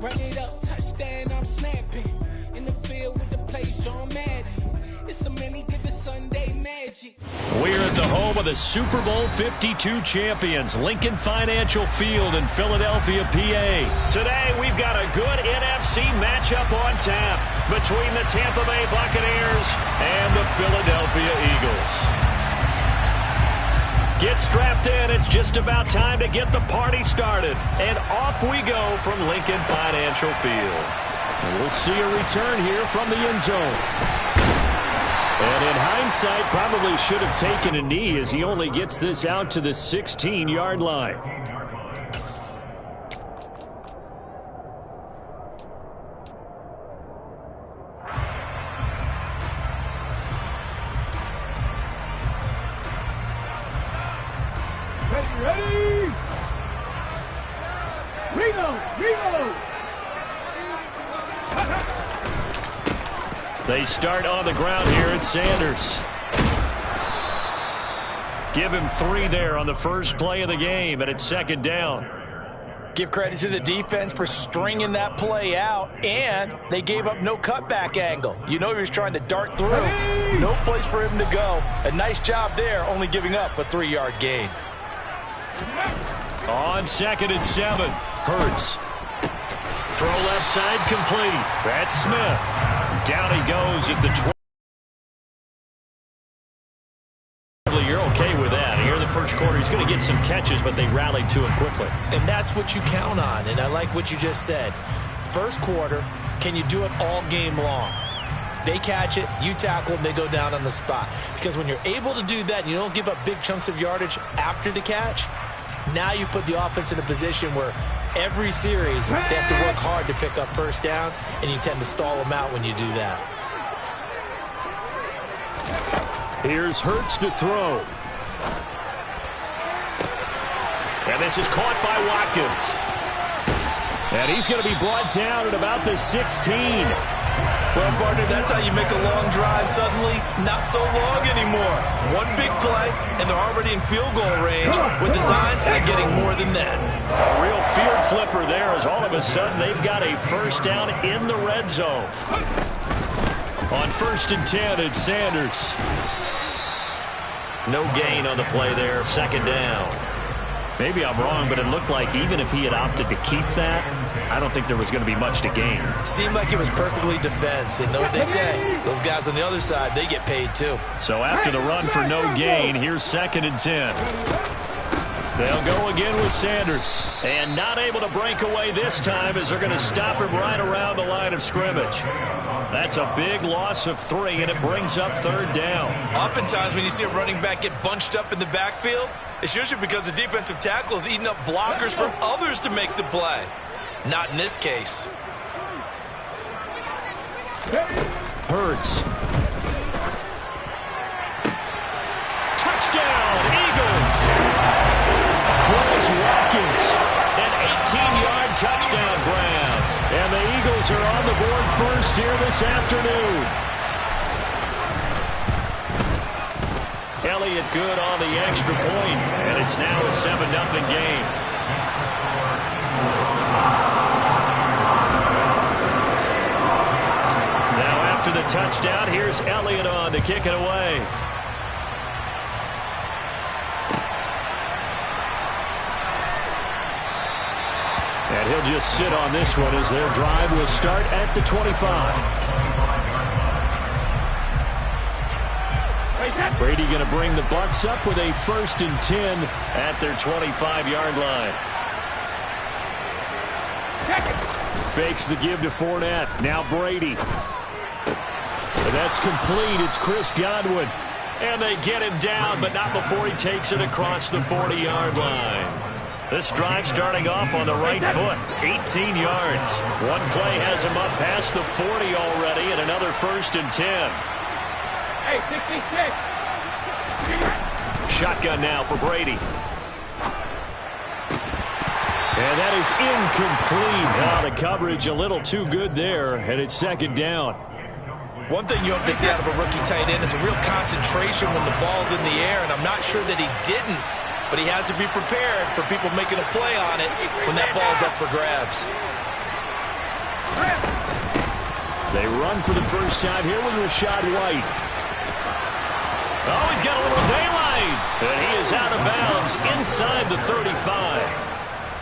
Run it up, touchdown, I'm snapping. In the field with the plays, John Madden. It's so many good the Sunday magic. We're at the home of the Super Bowl 52 champions, Lincoln Financial Field in Philadelphia, PA. Today, we've got a good NFC matchup on tap between the Tampa Bay Buccaneers and the Philadelphia Eagles. Get strapped in. It's just about time to get the party started. And off we go from Lincoln Financial Field. And we'll see a return here from the end zone. And in hindsight, probably should have taken a knee as he only gets this out to the 16-yard line. Ready! Ringo! They start on the ground here at Sanders. Give him 3 there on the first play of the game, and it's second down. Give credit to the defense for stringing that play out, and they gave up no cutback angle. You know he was trying to dart through. No place for him to go. A nice job there, only giving up a 3-yard gain. On 2nd and 7, Hurts. Throw left side complete. That's Smith. Down he goes at the 20. You're okay with that. Here in the first quarter, he's going to get some catches, but they rallied to him quickly. And that's what you count on, and I like what you just said. First quarter, can you do it all game long? They catch it, you tackle them, they go down on the spot. Because when you're able to do that and you don't give up big chunks of yardage after the catch, now you put the offense in a position where every series they have to work hard to pick up first downs, and you tend to stall them out when you do that. Here's Hurts to throw. And this is caught by Watkins. And he's going to be brought down at about the 16. Well, partner, that's how you make a long drive suddenly not so long anymore. One big play, and they're already in field goal range with designs on getting more than that. A real field flipper there as all of a sudden they've got a first down in the red zone. On 1st and 10, it's Sanders. No gain on the play there, second down. Maybe I'm wrong, but it looked like even if he had opted to keep that, I don't think there was going to be much to gain. Seemed like it was perfectly defense. And know what they say, those guys on the other side, they get paid too. So after the run for no gain, here's 2nd and 10. They'll go again with Sanders. And not able to break away this time as they're going to stop him right around the line of scrimmage. That's a big loss of 3, and it brings up 3rd down. Oftentimes when you see a running back get bunched up in the backfield, it's usually because the defensive tackle is eating up blockers for others to make the play. Not in this case. Hurts. Touchdown, Eagles. Chris Watkins. An 18-yard touchdown grab. And the Eagles are on the board first here this afternoon. Elliott good on the extra point, and it's now a 7-0 game. Now after the touchdown, here's Elliott on to kick it away. And he'll just sit on this one as their drive will start at the 25. Brady going to bring the Bucs up with a 1st and 10 at their 25-yard line. Fakes the give to Fournette. Now Brady. And that's complete. It's Chris Godwin. And they get him down, but not before he takes it across the 40-yard line. This drive starting off on the right foot. 18 yards. One play has him up past the 40 already, and another 1st and 10. Hey, 66. Shotgun now for Brady. And that is incomplete. The coverage a little too good there, and it's 2nd down. One thing you hope to see out of a rookie tight end is a real concentration when the ball's in the air, and I'm not sure that he didn't, but he has to be prepared for people making a play on it when that ball's up for grabs. They run for the first time here with Rashad White. Oh, he's got a little daylight. And he is out of bounds inside the 35.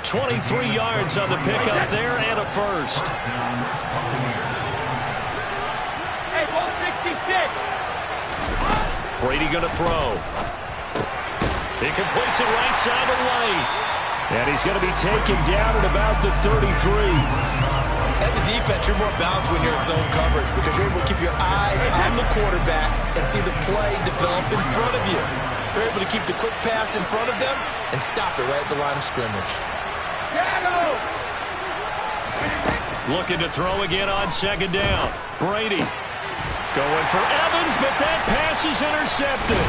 23 yards on the pickup there and a first. Hey, 166. Brady going to throw. He completes it right side to White. And he's going to be taken down at about the 33. As a defense, you're more balanced when you're in zone coverage because you're able to keep your eyes on the quarterback and see the play develop in front of you. You're able to keep the quick pass in front of them and stop it right at the line of scrimmage. Looking to throw again on second down. Brady going for Evans, but that pass is intercepted.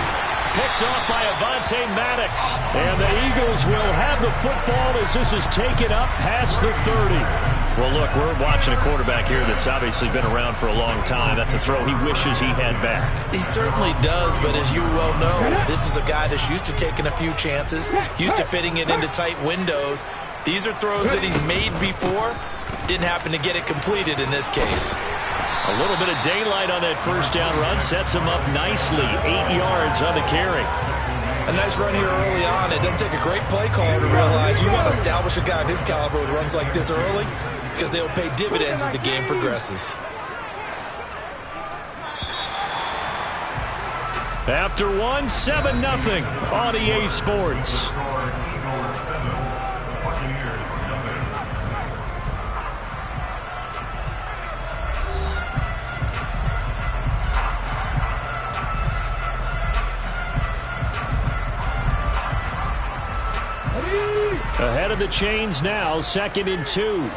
Picked off by Avonte Maddox. And the Eagles will have the football as this is taken up past the 30. Well, look, we're watching a quarterback here that's obviously been around for a long time. That's a throw he wishes he had back. He certainly does, but as you well know, this is a guy that's used to taking a few chances, used to fitting it into tight windows. These are throws that he's made before. Didn't happen to get it completed in this case. A little bit of daylight on that first down run sets him up nicely. 8 yards on the carry. A nice run here early on. It doesn't take a great play caller to realize you want to establish a guy of his caliber with runs like this early because they'll pay dividends as the game progresses. After one, 7-0 on EA Sports. Ahead of the chains now, 2nd and 2.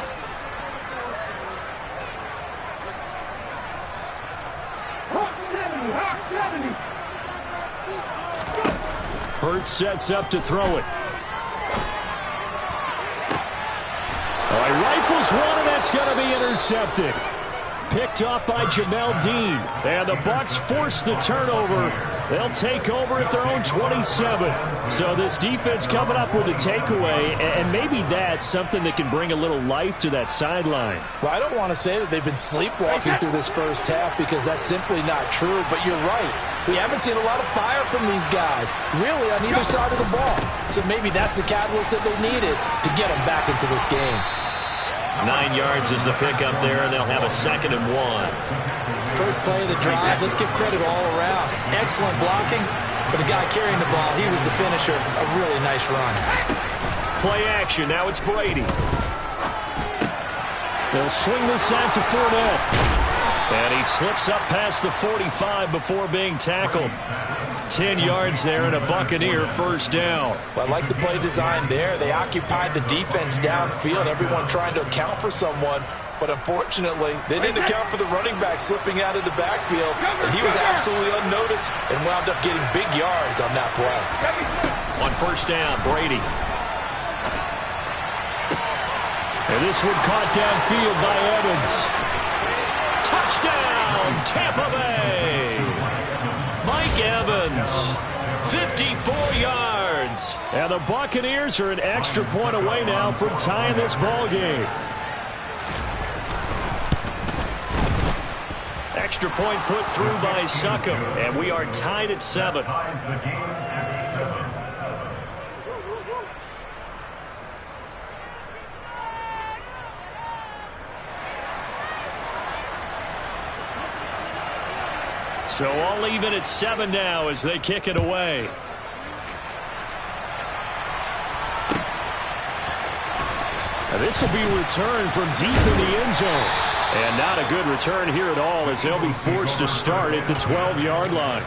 Hurts sets up to throw it. Oh, he rifles one, and that's going to be intercepted. Picked off by Jamel Dean. And the Bucs force the turnover. They'll take over at their own 27. So this defense coming up with a takeaway, and maybe that's something that can bring a little life to that sideline. Well, I don't want to say that they've been sleepwalking through this first half because that's simply not true, but you're right. We haven't seen a lot of fire from these guys, really, on either side of the ball. So maybe that's the catalyst that they needed to get them back into this game. 9 yards is the pickup there, and they'll have a 2nd and 1. First play of the drive, let's give credit all around. Excellent blocking, but the guy carrying the ball, he was the finisher. A really nice run. Play action, now it's Brady. They'll swing this out to Fournette. And he slips up past the 45 before being tackled. 10 yards there and a Buccaneer first down. Well, I like the play design there. They occupied the defense downfield, everyone trying to account for someone. But unfortunately, they didn't account for the running back slipping out of the backfield. And he was absolutely unnoticed and wound up getting big yards on that play. On first down, Brady. And this one caught downfield by Evans. Touchdown, Tampa Bay. Mike Evans, 54 yards. And the Buccaneers are an extra point away now from tying this ball game. Extra point put through by Succop, and we are tied at 7. So all even at 7 now as they kick it away. Now this will be returned from deep in the end zone. And not a good return here at all as they'll be forced to start at the 12-yard line.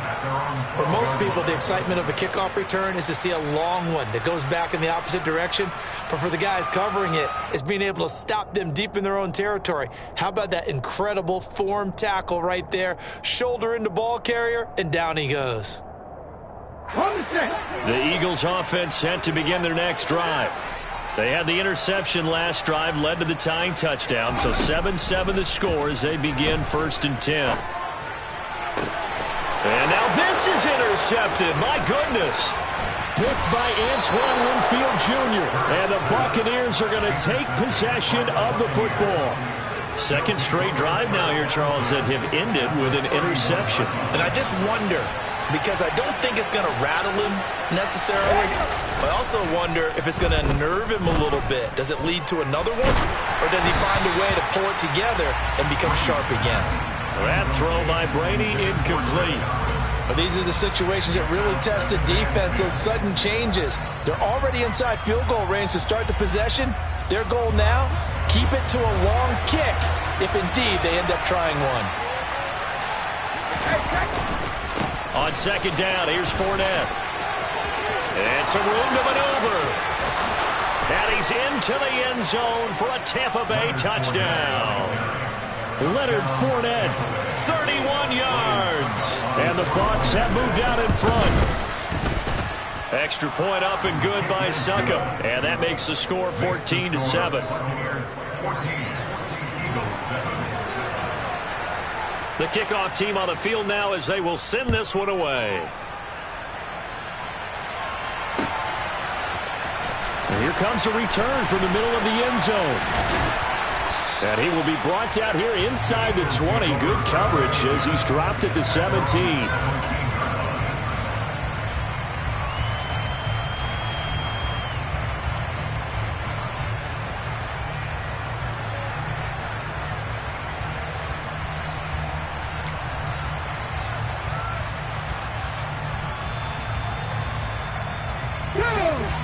For most people, the excitement of a kickoff return is to see a long one that goes back in the opposite direction. But for the guys covering it, it's being able to stop them deep in their own territory. How about that incredible form tackle right there? Shoulder into ball carrier, and down he goes. The Eagles offense set to begin their next drive. They had the interception last drive, led to the tying touchdown, so 7-7 the score as they begin 1st and 10. And now this is intercepted. My goodness. Picked by Antoine Winfield Jr. And the Buccaneers are going to take possession of the football. Second straight drive now here, Charles, that have ended with an interception. And I just wonder, because I don't think it's going to rattle him necessarily, but I also wonder if it's going to unnerve him a little bit. Does it lead to another one? Or does he find a way to pull it together and become sharp again? That throw by Brady incomplete. But these are the situations that really test the defense, those sudden changes. They're already inside field goal range to start the possession. Their goal now, keep it to a long kick, if indeed they end up trying one. On second down, here's Fournette. And some room to maneuver. And he's into the end zone for a Tampa Bay touchdown. Leonard Fournette, 31 yards. And the Bucs have moved out in front. Extra point up and good by Suckup. And that makes the score 14-7. The kickoff team on the field now as they will send this one away. And here comes a return from the middle of the end zone. And he will be brought down here inside the 20. Good coverage as he's dropped at the 17.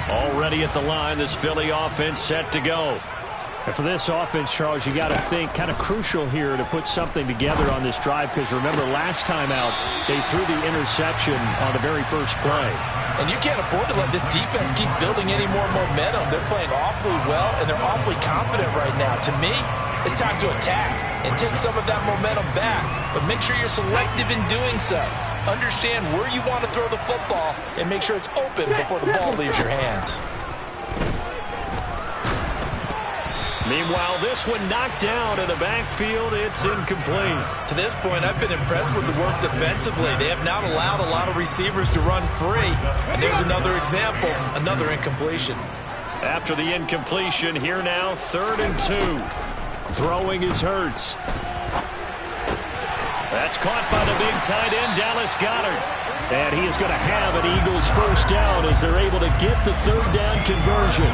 Already at the line, this Philly offense set to go. And for this offense, Charles, you got to think kind of crucial here to put something together on this drive, because remember last time out they threw the interception on the very first play. And you can't afford to let this defense keep building any more momentum. They're playing awfully well, and they're awfully confident right now. To me, it's time to attack and take some of that momentum back. But make sure you're selective in doing so. Understand where you want to throw the football and make sure it's open before the ball leaves your hands. Meanwhile, this one knocked down in the backfield. It's incomplete. To this point, I've been impressed with the work defensively. They have not allowed a lot of receivers to run free. And there's another example, another incompletion. After the incompletion, here now, 3rd and 2. Throwing is Hurts. That's caught by the big tight end, Dallas Goedert. And he is going to have an Eagles first down as they're able to get the 3rd down conversion.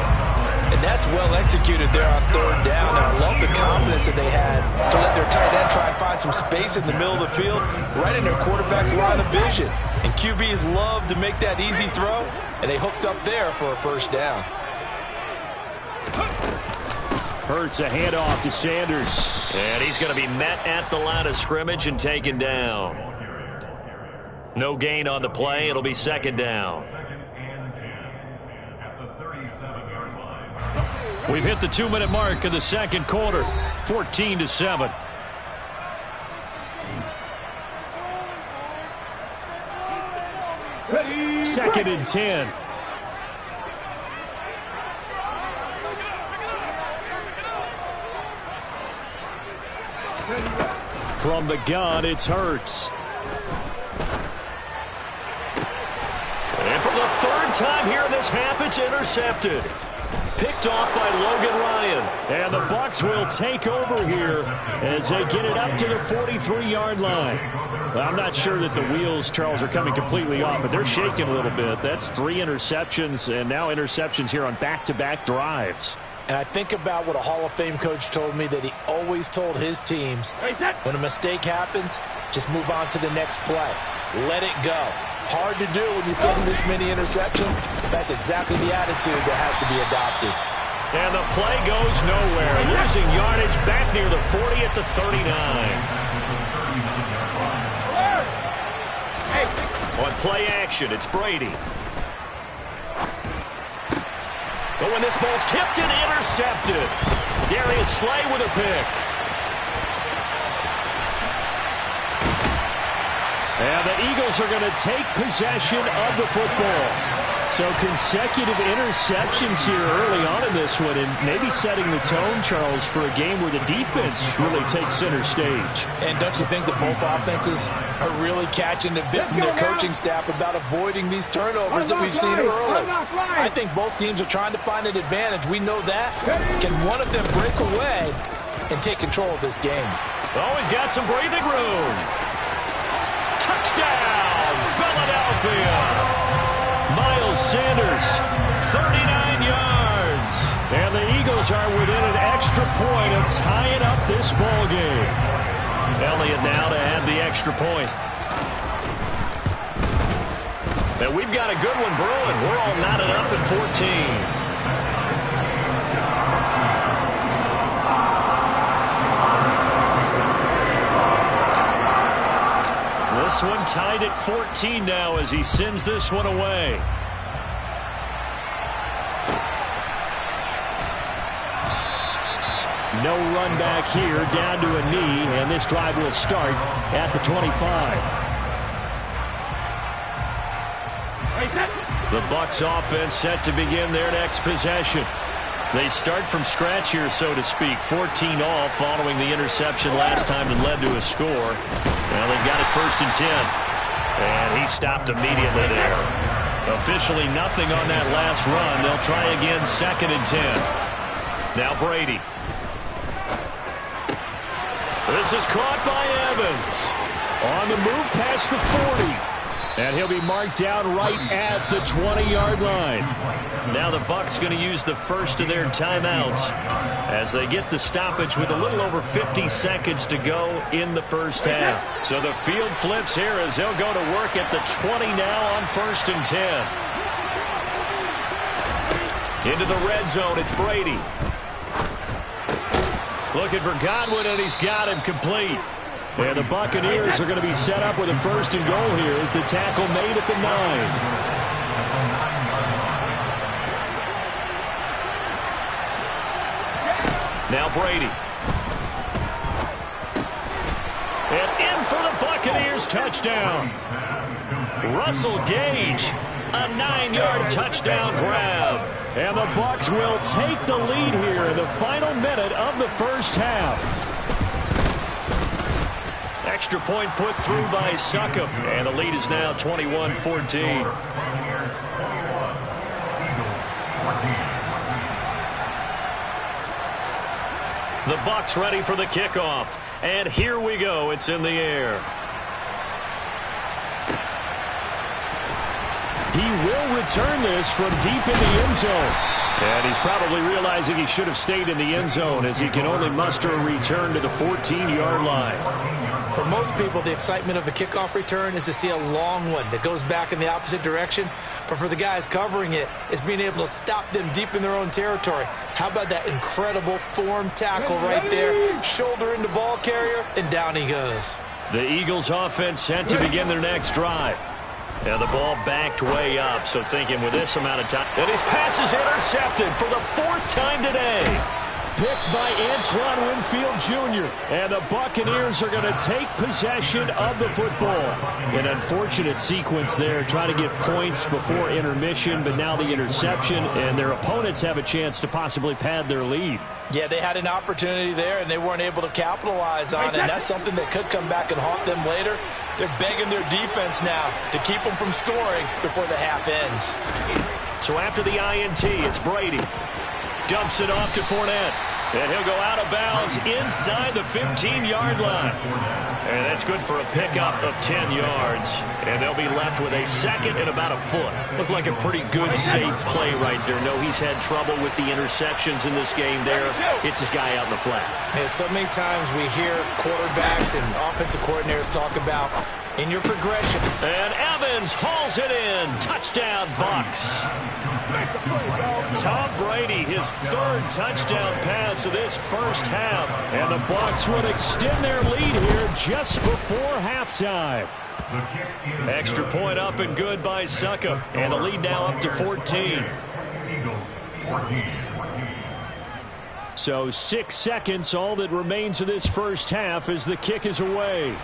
And that's well executed there on 3rd down. And I love the confidence that they had to let their tight end try and find some space in the middle of the field, right in their quarterback's line of vision. And QBs love to make that easy throw, and they hooked up there for a first down. Hurts a handoff to Sanders. And he's going to be met at the line of scrimmage and taken down. No gain on the play. It'll be 2nd down. We've hit the 2-minute mark of the 2nd quarter. 14-7. Second and 10. From the gun, it's Hurts. And for the 3rd time here in this half, it's intercepted. Picked off by Logan Ryan. And the Bucs will take over here as they get it up to the 43-yard line. Well, I'm not sure that the wheels, Charles, are coming completely off, but they're shaking a little bit. That's 3 interceptions, and now interceptions here on back-to-back drives. And I think about what a Hall of Fame coach told me that he always told his teams, when a mistake happens, just move on to the next play. Let it go. Hard to do when you're throwing this many interceptions. That's exactly the attitude that has to be adopted. And the play goes nowhere. Losing yardage back near the 40 at the 39. On play action, it's Brady. But when this ball's tipped and intercepted, Darius Slay with a pick. And the Eagles are going to take possession of the football. So consecutive interceptions here early on in this one, and maybe setting the tone, Charles, for a game where the defense really takes center stage. And don't you think that both offenses are really catching a bit from their coaching staff about avoiding these turnovers that we've seen early? I think both teams are trying to find an advantage. We know that. Can one of them break away and take control of this game. Oh, he's got some breathing room. Touchdown, Philadelphia. Miles Sanders, 39 yards. And the Eagles are within an extra point of tying up this ball game. Elliott now to add the extra point. And we've got a good one brewing. We're all knotted up at 14. This one tied at 14 now as he sends this one away. No run back here, down to a knee, and this drive will start at the 25. The Bucs offense set to begin their next possession. They start from scratch here, so to speak. 14 all following the interception last time that led to a score. Well, they've got it 1st and 10. And he stopped immediately there. Officially nothing on that last run. They'll try again 2nd and 10. Now Brady. This is caught by Evans. On the move past the 40. And he'll be marked down right at the 20-yard line. Now the Bucs going to use the first of their timeouts as they get the stoppage with a little over 50 seconds to go in the first half. So the field flips here as they'll go to work at the 20 now on 1st and 10. Into the red zone, it's Brady. Looking for Godwin, and he's got him complete. And the Buccaneers are going to be set up with a 1st and goal here as the tackle made at the 9. Now Brady. And in for the Buccaneers, touchdown. Russell Gage, a 9-yard touchdown grab. And the Bucs will take the lead here in the final minute of the first half. Extra point put through by Succop, and the lead is now 21-14. The Bucs ready for the kickoff, and here we go. It's in the air. He will return this from deep in the end zone. And he's probably realizing he should have stayed in the end zone as he can only muster a return to the 14-yard line. For most people, the excitement of a kickoff return is to see a long one that goes back in the opposite direction. But for the guys covering it, it's being able to stop them deep in their own territory. How about that incredible form tackle right there? Shoulder into ball carrier, and down he goes. The Eagles offense set to begin their next drive. And the ball backed way up, so thinking with this amount of time. And his pass is intercepted for the 4th time today. Picked by Antoine Winfield Jr. And the Buccaneers are going to take possession of the football. An unfortunate sequence there, trying to get points before intermission, but now the interception, and their opponents have a chance to possibly pad their lead. Yeah, they had an opportunity there, and they weren't able to capitalize on it. And that's something that could come back and haunt them later. They're begging their defense now to keep them from scoring before the half ends. So after the INT, it's Brady. Dumps it off to Fournette. And he'll go out of bounds inside the 15-yard line. And that's good for a pickup of 10 yards. And they'll be left with a 2nd and about a foot. Looked like a pretty good, safe play right there. No, he's had trouble with the interceptions in this game there. Hits his guy out in the flat. And so many times we hear quarterbacks and offensive coordinators talk about in your progression. And Evans hauls it in. Touchdown, Bucs. Tom Brady, his 3rd touchdown pass of this first half. And the Bucs will extend their lead here just before halftime. Extra point up and good by Succop. And the lead now up to 14. So 6 seconds, all that remains of this first half as the kick is away.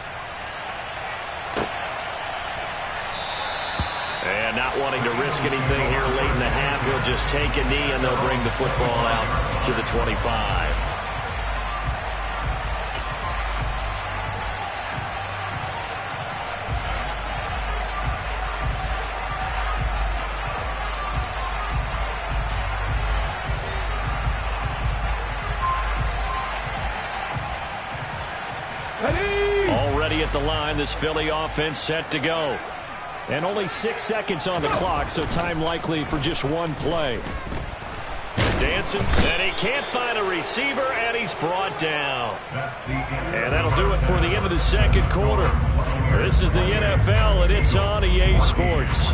And not wanting to risk anything here late in the half, he'll just take a knee and they'll bring the football out to the 25. ready at the line. This Philly offense set to go. And only 6 seconds on the clock, so time likely for just one play. Dancing, and he can't find a receiver, and he's brought down. And that'll do it for the end of the second quarter. This is the NFL, and it's on EA Sports.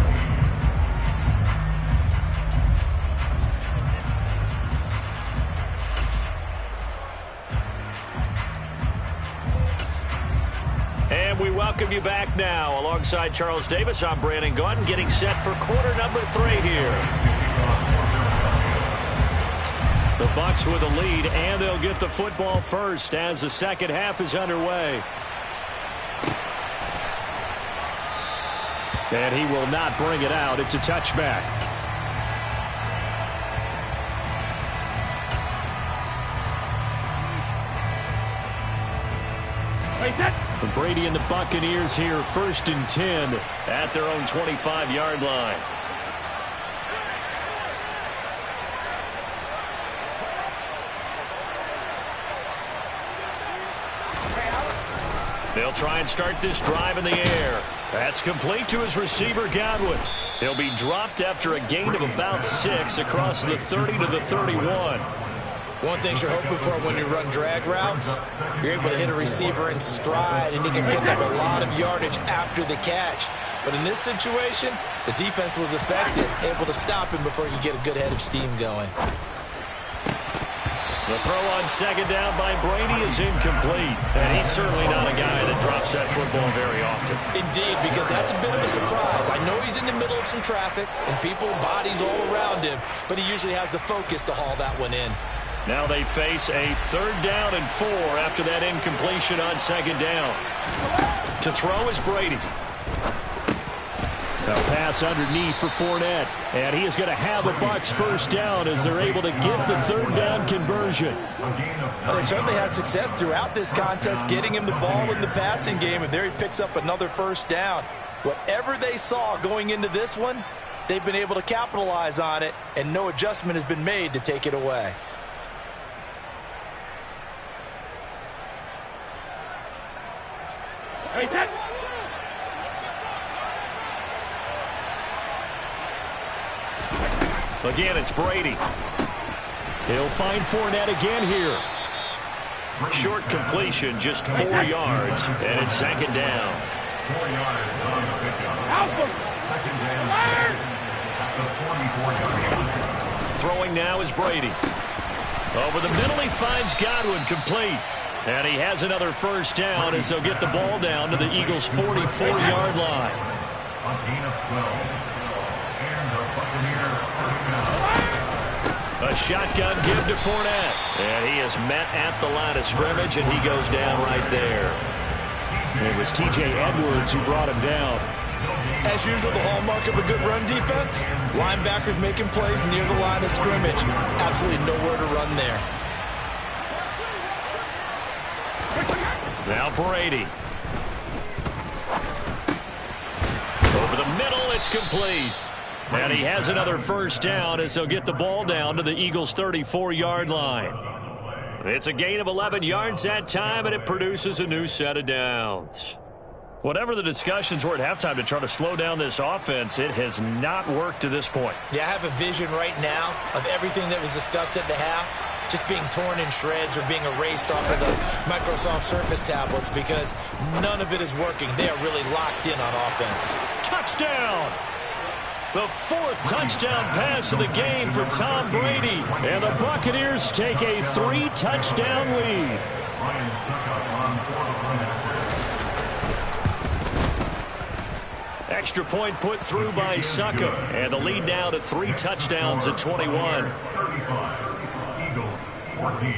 And we welcome you back now. Alongside Charles Davis, I'm Brandon Gaudin, getting set for quarter number 3 here. The Bucs with a lead, and they'll get the football first as the second half is underway. And he will not bring it out. It's a touchback. Brady and the Buccaneers here, 1st and 10 at their own 25-yard line. They'll try and start this drive in the air. That's complete to his receiver, Godwin. He'll be dropped after a gain of about 6 across the 30 to the 31. One thing you're hoping for when you run drag routes, you're able to hit a receiver in stride, and he can pick up a lot of yardage after the catch. But in this situation, the defense was effective, able to stop him before he get a good head of steam going. The throw on second down by Brady is incomplete. And he's certainly not a guy that drops that football very often. Indeed, because that's a bit of a surprise. I know he's in the middle of some traffic and people, bodies all around him, but he usually has the focus to haul that one in. Now they face a 3rd down and 4 after that incompletion on second down. To throw is Brady. A pass underneath for Fournette. And he is going to have a Bucs first down as they're able to get the 3rd down conversion. Well, they certainly had success throughout this contest getting him the ball in the passing game, and there he picks up another first down. Whatever they saw going into this one, they've been able to capitalize on it, and no adjustment has been made to take it away. Again, it's Brady. He'll find Fournette again here. Short completion, just 4 yards, and it's second down. 4 yards on the pickup. Second down. At the 44-yard line. Throwing now is Brady. Over the middle, he finds Godwin complete. And he has another first down as they'll get the ball down to the Eagles' 44-yard line. A gain of 12. And the Buccaneers A shotgun give to Fournette. And he is met at the line of scrimmage, and he goes down right there. It was T.J. Edwards who brought him down. As usual, the hallmark of a good run defense, linebackers making plays near the line of scrimmage. Absolutely nowhere to run there. Now Brady. Over the middle, it's complete. And he has another first down as they'll get the ball down to the Eagles' 34-yard line. It's a gain of 11 yards that time, and it produces a new set of downs. Whatever the discussions were at halftime to try to slow down this offense, it has not worked to this point. Yeah, I have a vision right now of everything that was discussed at the half just being torn in shreds or being erased off of the Microsoft Surface tablets because none of it is working. They are really locked in on offense. Touchdown! The 4th touchdown pass of the game for Tom Brady. And the Buccaneers take a 3-touchdown lead. Extra point put through by Succa. And the lead now to 3 touchdowns at 21. 35. Eagles 14.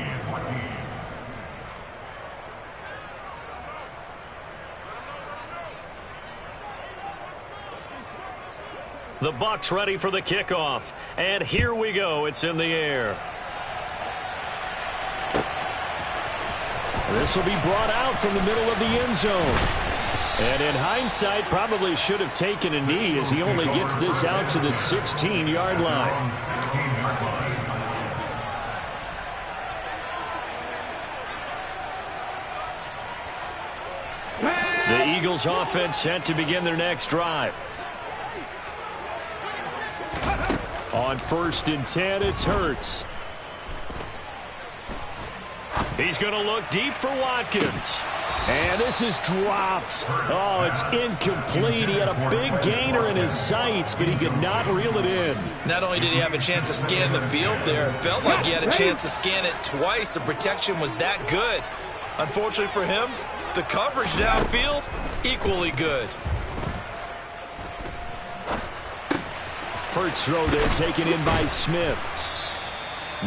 The Bucs ready for the kickoff. And here we go. It's in the air. This will be brought out from the middle of the end zone. And in hindsight, probably should have taken a knee as he only gets this out to the 16-yard line. The Eagles offense set to begin their next drive. On 1st and 10, it's Hurts. He's going to look deep for Watkins. And this is dropped. Oh, it's incomplete. He had a big gainer in his sights, but he could not reel it in. Not only did he have a chance to scan the field there, it felt like he had a chance to scan it twice. The protection was that good. Unfortunately for him, the coverage downfield, equally good. Hurts throw there taken in by Smith.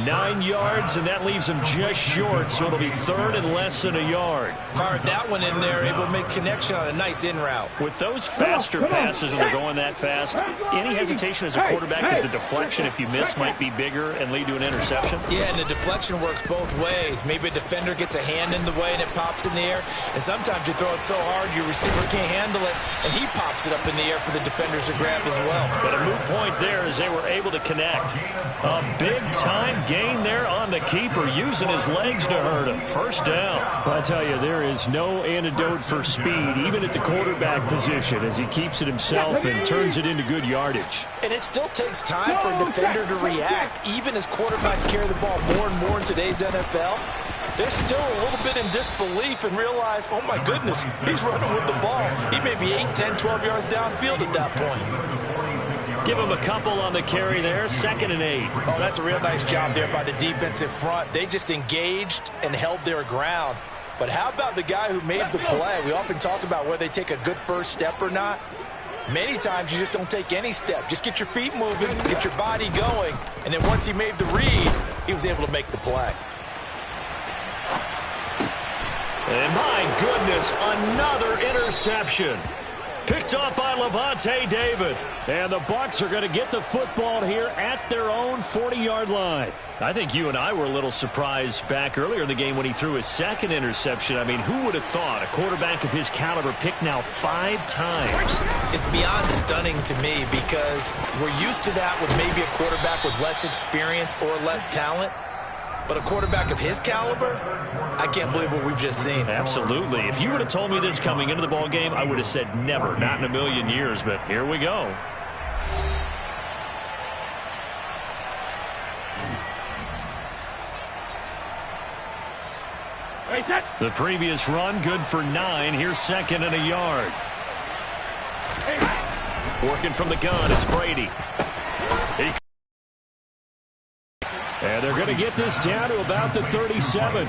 9 yards, and that leaves him just short, so it'll be 3rd and less than a yard. Fired that one in there, able to make connection on a nice in route. With those faster passes and they're going that fast, any hesitation as a quarterback that the deflection, if you miss, might be bigger and lead to an interception? Yeah, and the deflection works both ways. Maybe a defender gets a hand in the way and it pops in the air, and sometimes you throw it so hard your receiver can't handle it, and he pops it up in the air for the defenders to grab as well. But a moot point there as they were able to connect. A big-time gain there on the keeper, using his legs to hurt him. 1st down. I tell you, there is no antidote for speed, even at the quarterback position, as he keeps it himself and turns it into good yardage. And it still takes time for a defender to react. Even as quarterbacks carry the ball more and more in today's NFL, they're still a little bit in disbelief and realize, oh my goodness, he's running with the ball. He may be 8, 10, 12 yards downfield at that point. Give him a couple on the carry there. 2nd and 8. Oh, that's a real nice job there by the defensive front. They just engaged and held their ground. But how about the guy who made the play? We often talk about whether they take a good first step or not. Many times you just don't take any step. Just get your feet moving, get your body going, and then once he made the read, he was able to make the play. And my goodness, another interception. Picked up by Levante David. And the Bucs are going to get the football here at their own 40-yard line. I think you and I were a little surprised back earlier in the game when he threw his 2nd interception. I mean, who would have thought a quarterback of his caliber picked now 5 times? It's beyond stunning to me because we're used to that with maybe a quarterback with less experience or less talent. But a quarterback of his caliber, I can't believe what we've just seen. Absolutely. If you would have told me this coming into the ball game, I would have said never, not in a million years. But here we go. The previous run, good for 9. Here's 2nd and a yard. Working from the gun, it's Brady. And they're going to get this down to about the 37.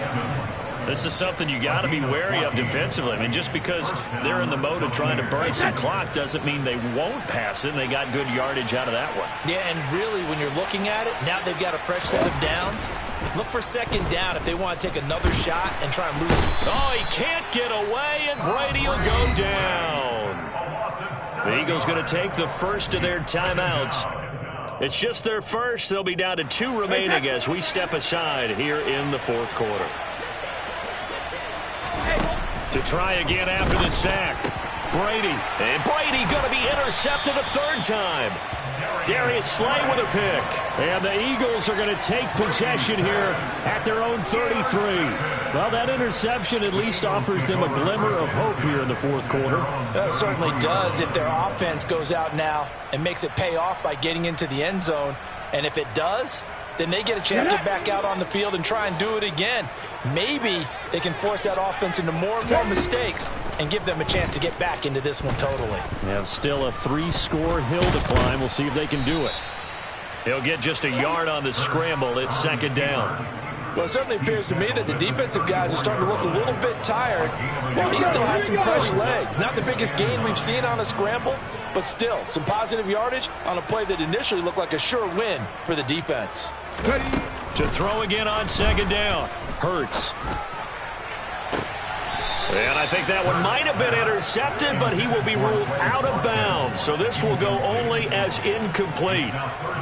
This is something you got to be wary of defensively. I mean, just because they're in the mode of trying to burn some clock doesn't mean they won't pass it, and they got good yardage out of that one. Yeah, and really, when you're looking at it, now they've got a fresh set of downs. Look for 2nd down if they want to take another shot and try and lose it. Oh, he can't get away, and Brady will go down. The Eagles going to take the first of their timeouts. It's just their first. They'll be down to 2 remaining as we step aside here in the 4th quarter. To try again after the sack. Brady. And Brady going to be intercepted a 3rd time. Darius Slay with a pick. And the Eagles are going to take possession here at their own 33. Well, that interception at least offers them a glimmer of hope here in the 4th quarter. That certainly does if their offense goes out now and makes it pay off by getting into the end zone. And if it does, then they get a chance to get back out on the field and try and do it again. Maybe they can force that offense into more and more mistakes and give them a chance to get back into this one totally. Yeah, still a 3-score hill to climb. We'll see if they can do it. He'll get just a yard on the scramble. It's 2nd down. Well, it certainly appears to me that the defensive guys are starting to look a little bit tired while he still has some fresh legs. Not the biggest gain we've seen on a scramble, but still some positive yardage on a play that initially looked like a sure win for the defense. To throw again on 2nd down. Hurts. And I think that one might have been intercepted, but he will be ruled out of bounds. So this will go only as incomplete.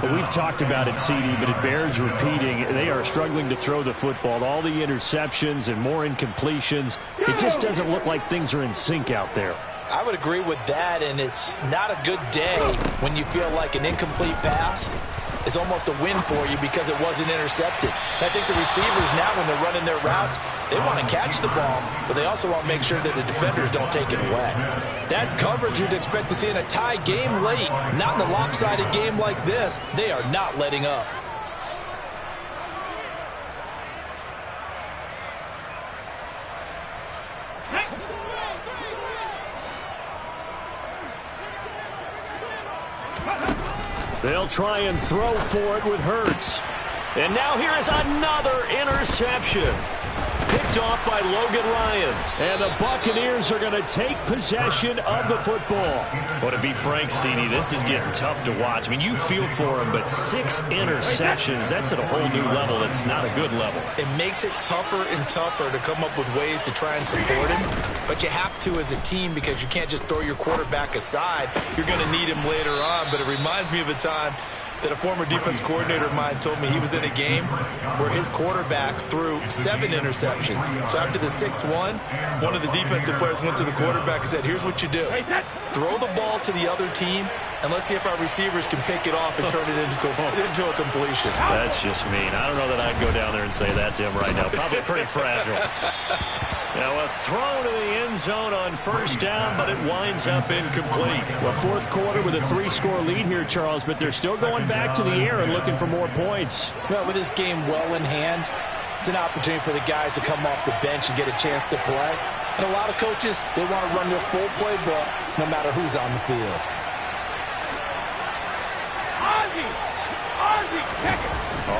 Well, we've talked about it, CD, but it bears repeating. They are struggling to throw the football. All the interceptions and more incompletions. It just doesn't look like things are in sync out there. I would agree with that, and it's not a good day when you feel like an incomplete pass is almost a win for you because it wasn't intercepted. And I think the receivers now, when they're running their routes, they want to catch the ball, but they also want to make sure that the defenders don't take it away. That's coverage you'd expect to see in a tie game late. Not in a lopsided game like this. They are not letting up. They'll try and throw for it with Hurts. And now here is another interception. Picked off by Logan Ryan. And the Buccaneers are going to take possession of the football. Well, to be frank, CD, this is getting tough to watch. I mean, you feel for him, but 6 interceptions, that's at a whole new level. It's not a good level. It makes it tougher and tougher to come up with ways to try and support him. But you have to as a team because you can't just throw your quarterback aside. You're going to need him later on. But it reminds me of a time that a former defense coordinator of mine told me he was in a game where his quarterback threw 7 interceptions. So after the 6-1, one of the defensive players went to the quarterback and said, here's what you do. Throw the ball to the other team, and let's see if our receivers can pick it off and turn it into a completion. That's just mean. I don't know that I'd go down there and say that to him right now. Probably pretty fragile. Now a throw to the end zone on first down, but it winds up incomplete. Well, fourth quarter with a 3-score lead here, Charles, but they're still going back to the air and looking for more points. Well, with this game well in hand, it's an opportunity for the guys to come off the bench and get a chance to play. And a lot of coaches, they want to run their full playbook no matter who's on the field.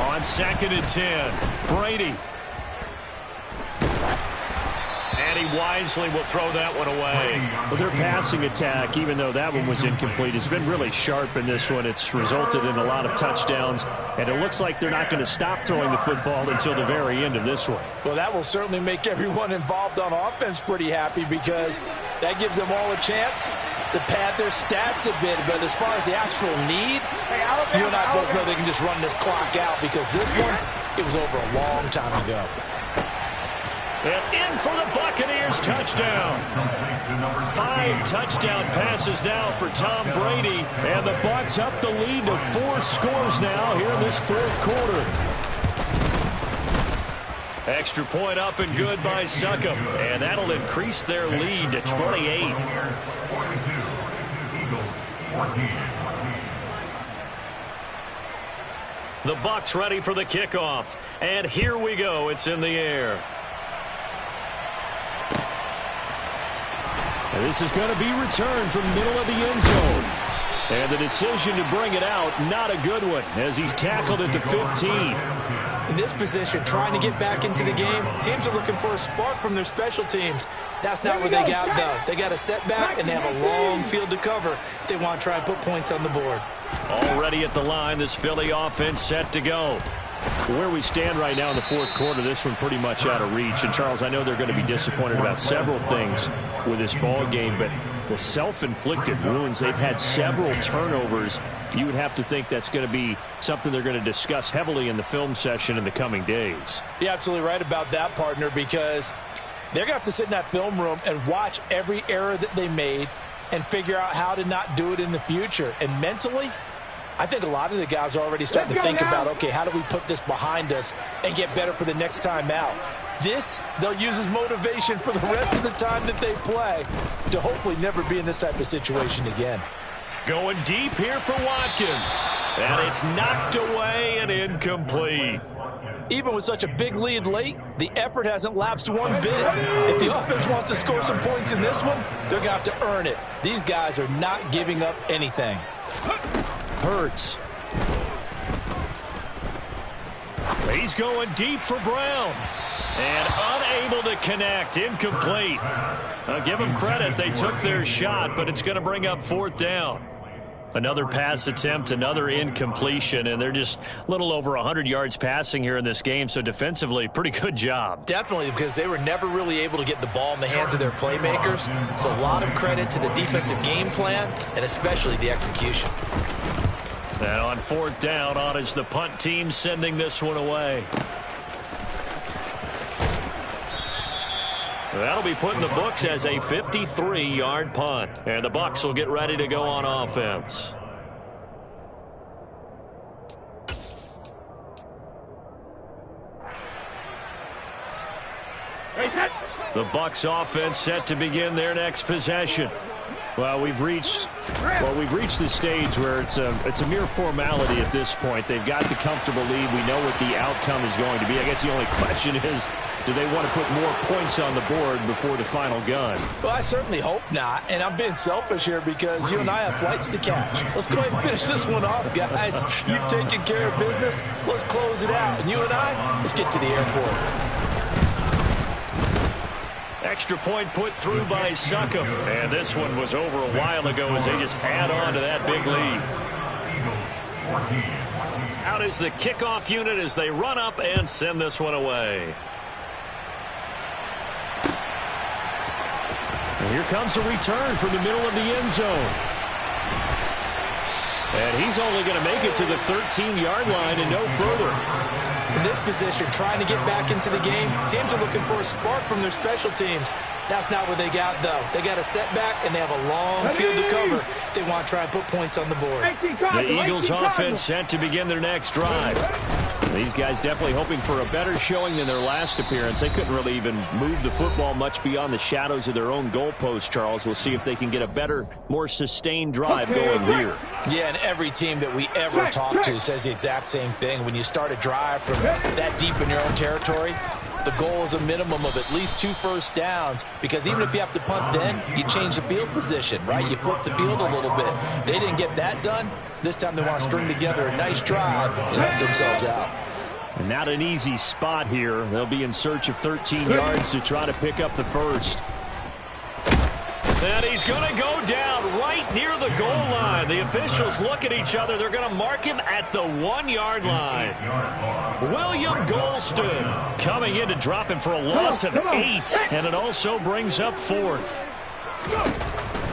On 2nd and 10, Brady. And he wisely will throw that one away. Well, their passing attack, even though that one was incomplete, has been really sharp in this one. It's resulted in a lot of touchdowns, and it looks like they're not going to stop throwing the football until the very end of this one. Well, that will certainly make everyone involved on offense pretty happy because that gives them all a chance to pad their stats a bit. But as far as the actual need, you and I both know they can just run this clock out because this one, it was over a long time ago. And in for the Buccaneers touchdown. 5 touchdown passes now for Tom Brady. And the Bucs up the lead to 4 scores now here in this fourth quarter. Extra point up and good by Succop. And that'll increase their lead to 28. The Bucs ready for the kickoff. And here we go. It's in the air. And this is going to be returned from middle of the end zone. And the decision to bring it out, not a good one, as he's tackled at the 15. In this position, trying to get back into the game, teams are looking for a spark from their special teams. That's not what they got, though. They got a setback, and they have a long field to cover if they want to try and put points on the board. Already at the line, this Philly offense set to go. Where we stand right now in the fourth quarter, this one pretty much out of reach. And, Charles, I know they're going to be disappointed about several things with this ball game, but the self-inflicted wounds, they've had several turnovers. You would have to think that's going to be something they're going to discuss heavily in the film session in the coming days. You're absolutely right about that, partner, because they're going to have to sit in that film room and watch every error that they made and figure out how to not do it in the future. And mentally, I think a lot of the guys are already starting to think about, okay, how do we put this behind us and get better for the next time out? This, they'll use as motivation for the rest of the time that they play to hopefully never be in this type of situation again. Going deep here for Watkins. And it's knocked away and incomplete. Even with such a big lead late, the effort hasn't lapsed one bit. If the offense wants to score some points in this one, they're going to have to earn it. These guys are not giving up anything. Hurts. He's going deep for Brown. And unable to connect. Incomplete. I'll give them credit. They took their shot, but it's going to bring up 4th down. Another pass attempt, another incompletion, and they're just a little over 100 yards passing here in this game, so defensively, pretty good job. Definitely, because they were never really able to get the ball in the hands of their playmakers, so a lot of credit to the defensive game plan and especially the execution. And on 4th down, on is the punt team sending this one away. That'll be put in the books as a 53-yard punt. And the Bucs will get ready to go on offense. The Bucs offense set to begin their next possession. Well, we've reached the stage where it's a mere formality at this point. They've got the comfortable lead. We know what the outcome is going to be. I guess the only question is, do they want to put more points on the board before the final gun? Well, I certainly hope not. And I'm being selfish here because you and I have flights to catch. Let's go ahead and finish this one off, guys. You've taken care of business. Let's close it out. And you and I, let's get to the airport. Extra point put through by Succop. And this one was over a while ago as they just add on to that big lead. Out is the kickoff unit as they run up and send this one away. And here comes a return from the middle of the end zone. And he's only going to make it to the 13-yard line and no further. In this position, trying to get back into the game, teams are looking for a spark from their special teams. That's not what they got, though. They got a setback, and they have a long field to cover if they want to try and put points on the board. The Eagles offense set to begin their next drive. These guys definitely hoping for a better showing than their last appearance. They couldn't really even move the football much beyond the shadows of their own goalpost, Charles. We'll see if they can get a better, more sustained drive going here. Yeah, and every team that we ever talk to says the exact same thing. When you start a drive from that deep in your own territory, the goal is a minimum of at least 2 first downs, because even if you have to punt then, you change the field position, right? You flip the field a little bit. They didn't get that done. This time they want to string together a nice drive and help themselves out. And not an easy spot here. They'll be in search of 13 yards to try to pick up the first. And he's going to go down right near the goal line. The officials look at each other. They're going to mark him at the 1-yard line. William Golston coming in to drop him for a loss of 8. And it also brings up 4th.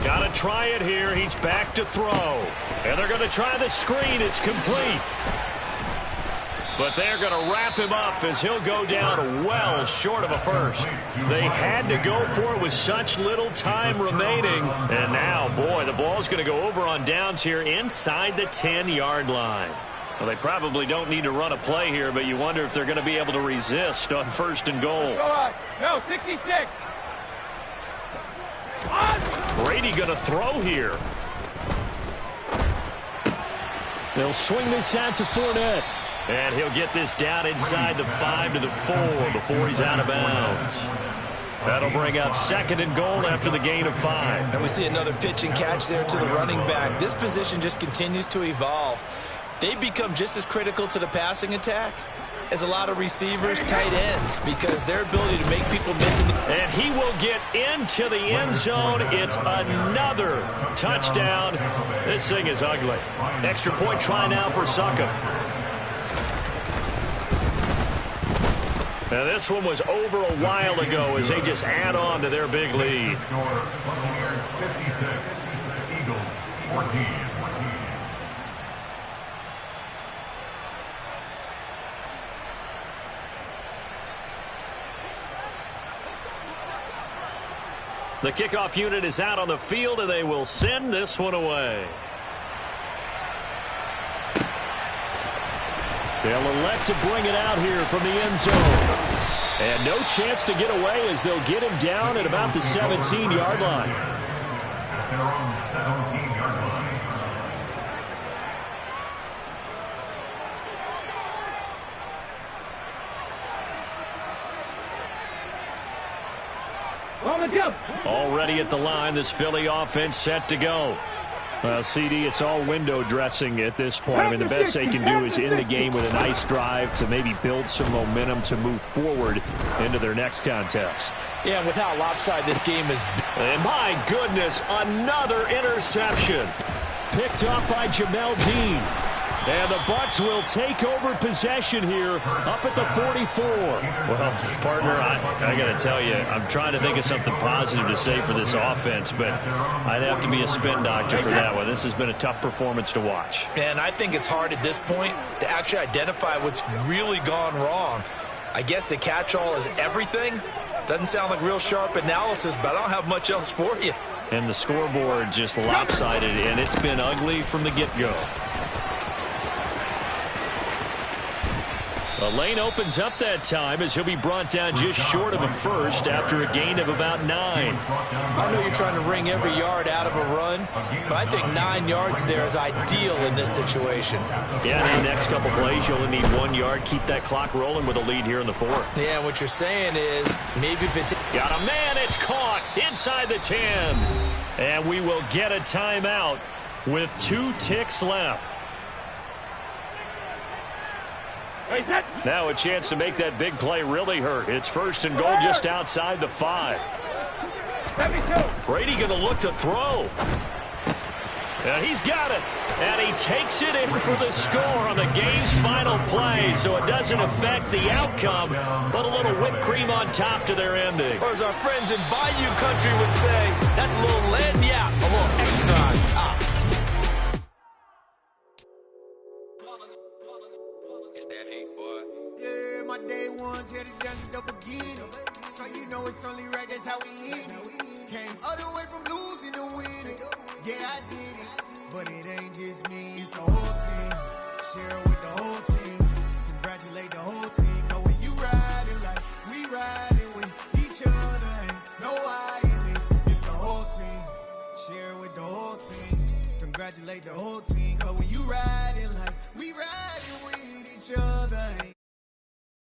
Got to try it here. He's back to throw. And they're going to try the screen. It's complete. But they're going to wrap him up as he'll go down well short of a first. They had to go for it with such little time remaining. And now, boy, the ball's going to go over on downs here inside the 10-yard line. Well, they probably don't need to run a play here, but you wonder if they're going to be able to resist on 1st and goal. No, 66. Brady going to throw here. They'll swing this out to Fournette. And he'll get this down inside the 5 to the 4 before he's out of bounds. That'll bring up 2nd and goal after the gain of 5. And we see another pitch and catch there to the running back. This position just continues to evolve. They become just as critical to the passing attack as a lot of receivers, tight ends, because their ability to make people miss. And he will get into the end zone. It's another touchdown. This thing is ugly. Extra point try now for Succop. Now, this one was over a while ago as they just add on to their big lead. Buccaneers 56, Eagles 14. The kickoff unit is out on the field, and they will send this one away. They'll elect to bring it out here from the end zone. And no chance to get away as they'll get him down at about the 17-yard line. They're on the 17-yard line. Already at the line, this Philly offense set to go. Well, CD, it's all window dressing at this point. I mean, the best they can do is end the game with a nice drive to maybe build some momentum to move forward into their next contest. Yeah, with how lopsided this game is. And my goodness, another interception. Picked up by Jamel Dean. And the Bucs will take over possession here up at the 44. Well, partner, I got to tell you, I'm trying to think of something positive to say for this offense, but I'd have to be a spin doctor for that one. This has been a tough performance to watch. And I think it's hard at this point to actually identify what's really gone wrong. I guess the catch-all is everything. Doesn't sound like real sharp analysis, but I don't have much else for you. And the scoreboard just lopsided, and it's been ugly from the get-go. The lane opens up that time as he'll be brought down just short of a first after a gain of about 9. I know you're trying to wring every yard out of a run, but I think 9 yards there is ideal in this situation. Yeah, in the next couple plays, you'll only need 1 yard. Keep that clock rolling with a lead here in the 4th. Yeah, what you're saying is maybe if it... Got a man, it's caught inside the 10. And we will get a timeout with 2 ticks left. Now a chance to make that big play really hurt. It's 1st and goal just outside the 5. Brady going to look to throw. And he's got it. And he takes it in for the score on the game's final play. So it doesn't affect the outcome, but a little whipped cream on top to their ending. Or as our friends in Bayou Country would say, that's a little lagniappe, a little extra on top. Yeah, my day ones here to dance at the beginning. So you know it's only right, that's how we end it. Came all the way from losing to winning. Yeah, I did it. But it ain't just me, it's the whole team. Share it with the whole team. Congratulate the whole team. Cause when you riding like we riding with each other, ain't no I in this. It's the whole team. Share it with the whole team. Congratulate the whole team. Cause when you riding like we riding with each other, ain't